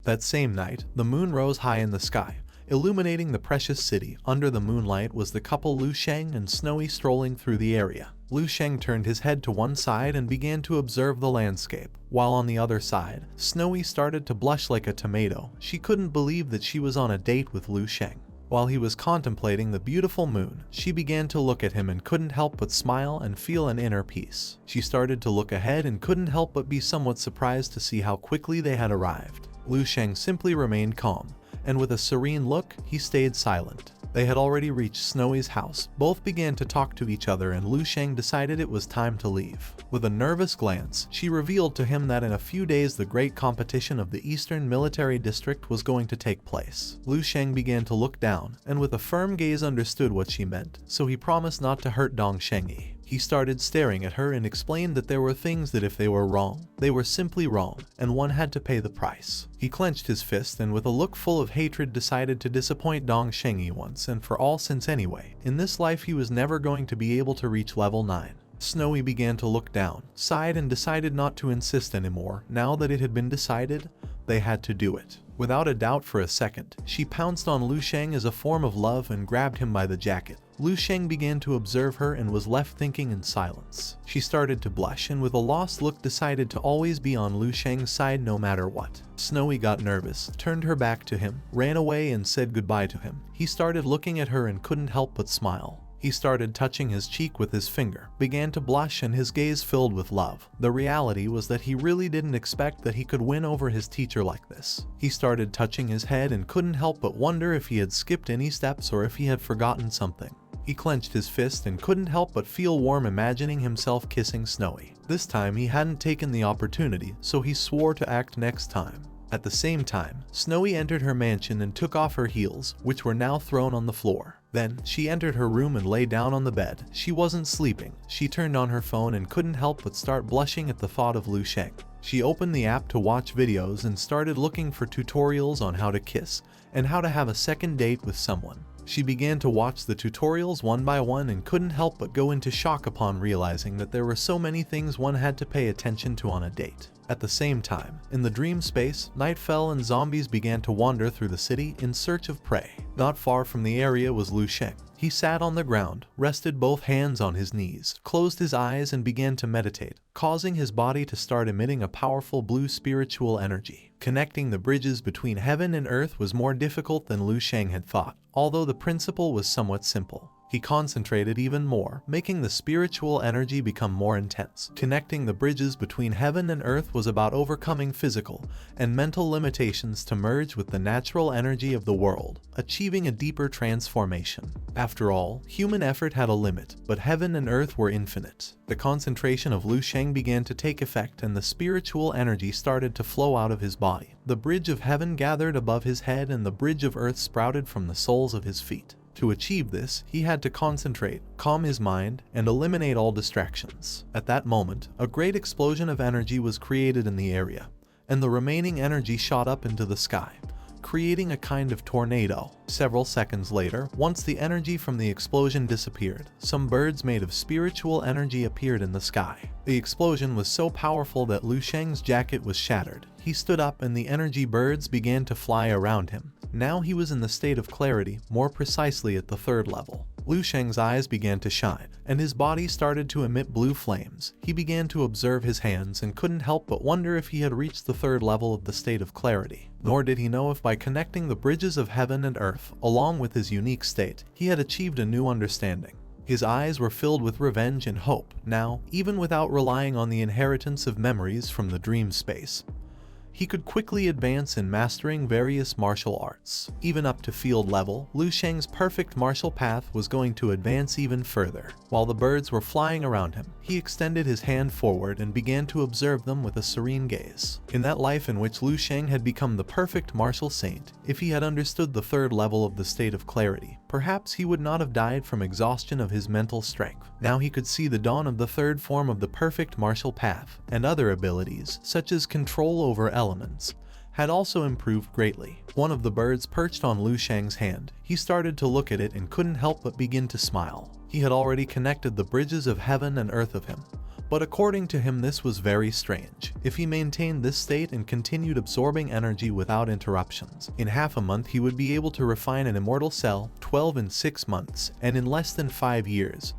That same night, the moon rose high in the sky, illuminating the precious city. Under the moonlight was the couple Lu Sheng and Snowy strolling through the area. Lu Sheng turned his head to one side and began to observe the landscape, while on the other side, Snowy started to blush like a tomato. She couldn't believe that she was on a date with Lu Sheng. While he was contemplating the beautiful moon, she began to look at him and couldn't help but smile and feel an inner peace. She started to look ahead and couldn't help but be somewhat surprised to see how quickly they had arrived. Lu Sheng simply remained calm, and with a serene look, he stayed silent. They had already reached Snowy's house. Both began to talk to each other and Lu Sheng decided it was time to leave. With a nervous glance, she revealed to him that in a few days the great competition of the Eastern Military District was going to take place. Lu Sheng began to look down, and with a firm gaze understood what she meant, so he promised not to hurt Dong Shengyi. He started staring at her and explained that there were things that if they were wrong, they were simply wrong, and one had to pay the price. He clenched his fist and with a look full of hatred decided to disappoint Dong Shengyi once and for all, since anyway, in this life he was never going to be able to reach level 9. Snowy began to look down, sighed and decided not to insist anymore. Now that it had been decided, they had to do it. Without a doubt for a second, she pounced on Lu Sheng as a form of love and grabbed him by the jacket. Lu Sheng began to observe her and was left thinking in silence. She started to blush and with a lost look decided to always be on Lu Sheng's side no matter what. Snowy got nervous, turned her back to him, ran away and said goodbye to him. He started looking at her and couldn't help but smile. He started touching his cheek with his finger, began to blush and his gaze filled with love. The reality was that he really didn't expect that he could win over his teacher like this. He started touching his head and couldn't help but wonder if he had skipped any steps or if he had forgotten something. He clenched his fist and couldn't help but feel warm imagining himself kissing Snowy. This time he hadn't taken the opportunity, so he swore to act next time. At the same time, Snowy entered her mansion and took off her heels, which were now thrown on the floor. Then, she entered her room and lay down on the bed. She wasn't sleeping. She turned on her phone and couldn't help but start blushing at the thought of Lu Sheng. She opened the app to watch videos and started looking for tutorials on how to kiss and how to have a second date with someone. She began to watch the tutorials one by one and couldn't help but go into shock upon realizing that there were so many things one had to pay attention to on a date. At the same time, in the dream space, night fell and zombies began to wander through the city in search of prey. Not far from the area was Lu Sheng. He sat on the ground, rested both hands on his knees, closed his eyes and began to meditate, causing his body to start emitting a powerful blue spiritual energy. Connecting the bridges between heaven and earth was more difficult than Lu Sheng had thought, although the principle was somewhat simple. He concentrated even more, making the spiritual energy become more intense. Connecting the bridges between heaven and earth was about overcoming physical and mental limitations to merge with the natural energy of the world, achieving a deeper transformation. After all, human effort had a limit, but heaven and earth were infinite. The concentration of Lu Sheng began to take effect and the spiritual energy started to flow out of his body. The bridge of heaven gathered above his head and the bridge of earth sprouted from the soles of his feet. To achieve this, he had to concentrate, calm his mind, and eliminate all distractions. At that moment, a great explosion of energy was created in the area, and the remaining energy shot up into the sky, creating a kind of tornado. Several seconds later, once the energy from the explosion disappeared, some birds made of spiritual energy appeared in the sky. The explosion was so powerful that Lu Sheng's jacket was shattered. He stood up and the energy birds began to fly around him. Now he was in the state of clarity, more precisely at the 3rd level. Lu Sheng's eyes began to shine, and his body started to emit blue flames. He began to observe his hands and couldn't help but wonder if he had reached the 3rd level of the state of clarity. Nor did he know if by connecting the bridges of heaven and earth, along with his unique state, he had achieved a new understanding. His eyes were filled with revenge and hope. Now, even without relying on the inheritance of memories from the dream space, he could quickly advance in mastering various martial arts. Even up to field level, Lu Sheng's perfect martial path was going to advance even further. While the birds were flying around him, he extended his hand forward and began to observe them with a serene gaze. In that life in which Lu Sheng had become the perfect martial saint, if he had understood the 3rd level of the state of clarity, perhaps he would not have died from exhaustion of his mental strength. Now he could see the dawn of the 3rd form of the perfect martial path, and other abilities, such as control over elements, had also improved greatly. One of the birds perched on Lu Sheng's hand. He started to look at it and couldn't help but begin to smile. He had already connected the bridges of heaven and earth of him, But according to him, this was very strange. If he maintained this state and continued absorbing energy without interruptions, in half a month he would be able to refine an immortal cell, 12 in 6 months, and in less than 5 years,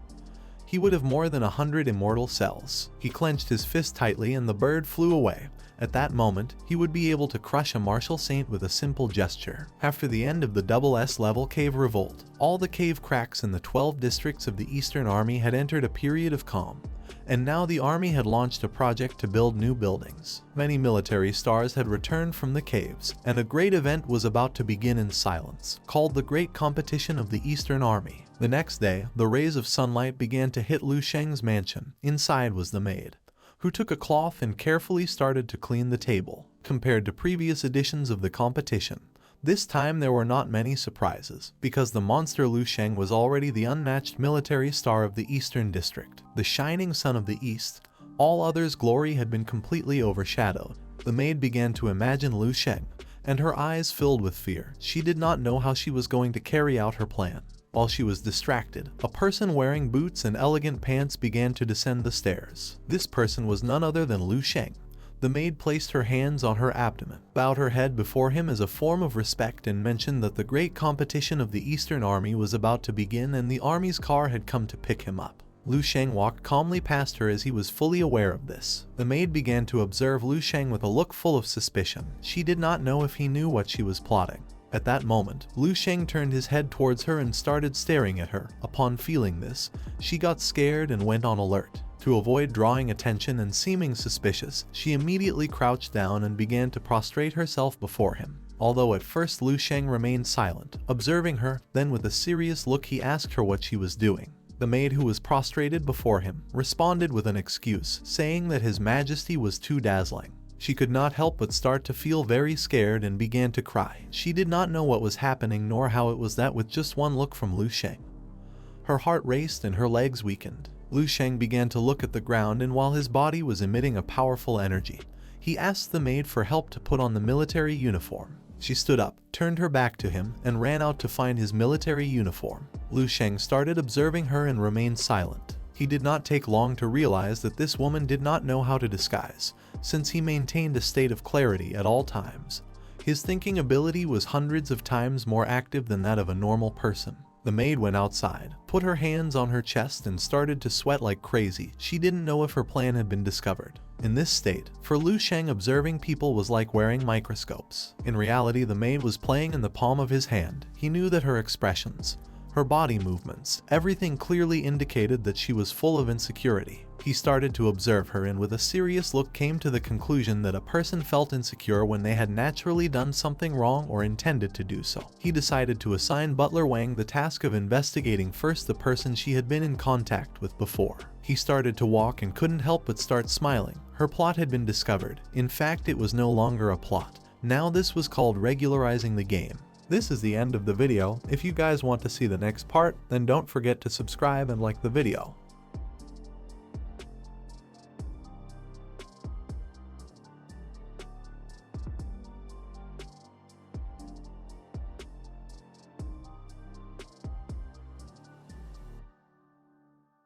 he would have more than 100 immortal cells. He clenched his fist tightly and the bird flew away. At that moment, he would be able to crush a martial saint with a simple gesture. After the end of the SS level cave revolt, all the cave cracks in the 12 districts of the Eastern Army had entered a period of calm. And now the army had launched a project to build new buildings. Many military stars had returned from the caves, and a great event was about to begin in silence, called the Great Competition of the Eastern Army. The next day, the rays of sunlight began to hit Lu Sheng's mansion. Inside was the maid, who took a cloth and carefully started to clean the table. Compared to previous editions of the competition, this time there were not many surprises, because the monster Lu Sheng was already the unmatched military star of the Eastern District, the shining sun of the East. All others' glory had been completely overshadowed. The maid began to imagine Lu Sheng, and her eyes filled with fear. She did not know how she was going to carry out her plan. While she was distracted, a person wearing boots and elegant pants began to descend the stairs. This person was none other than Lu Sheng. The maid placed her hands on her abdomen, bowed her head before him as a form of respect, and mentioned that the great competition of the Eastern Army was about to begin and the army's car had come to pick him up. Lu Sheng walked calmly past her as he was fully aware of this. The maid began to observe Lu Sheng with a look full of suspicion. She did not know if he knew what she was plotting. At that moment, Lu Sheng turned his head towards her and started staring at her. Upon feeling this, she got scared and went on alert. To avoid drawing attention and seeming suspicious, she immediately crouched down and began to prostrate herself before him. Although at first Lu Sheng remained silent, observing her, then with a serious look he asked her what she was doing. The maid, who was prostrated before him, responded with an excuse, saying that His Majesty was too dazzling. She could not help but start to feel very scared and began to cry. She did not know what was happening nor how it was that with just one look from Lu Sheng, her heart raced and her legs weakened. Lu Sheng began to look at the ground, and while his body was emitting a powerful energy, he asked the maid for help to put on the military uniform. She stood up, turned her back to him, and ran out to find his military uniform. Lu Sheng started observing her and remained silent. He did not take long to realize that this woman did not know how to disguise, since he maintained a state of clarity at all times. His thinking ability was hundreds of times more active than that of a normal person. The maid went outside, put her hands on her chest and started to sweat like crazy. She didn't know if her plan had been discovered. In this state, for Lu Sheng, observing people was like wearing microscopes. In reality, the maid was playing in the palm of his hand. He knew that her expressions, her body movements, everything clearly indicated that she was full of insecurity. He started to observe her and with a serious look came to the conclusion that a person felt insecure when they had naturally done something wrong or intended to do so. He decided to assign Butler Wang the task of investigating first the person she had been in contact with before. He started to walk and couldn't help but start smiling. Her plot had been discovered. In fact, it was no longer a plot. Now this was called regularizing the game. This is the end of the video. If you guys want to see the next part, then don't forget to subscribe and like the video.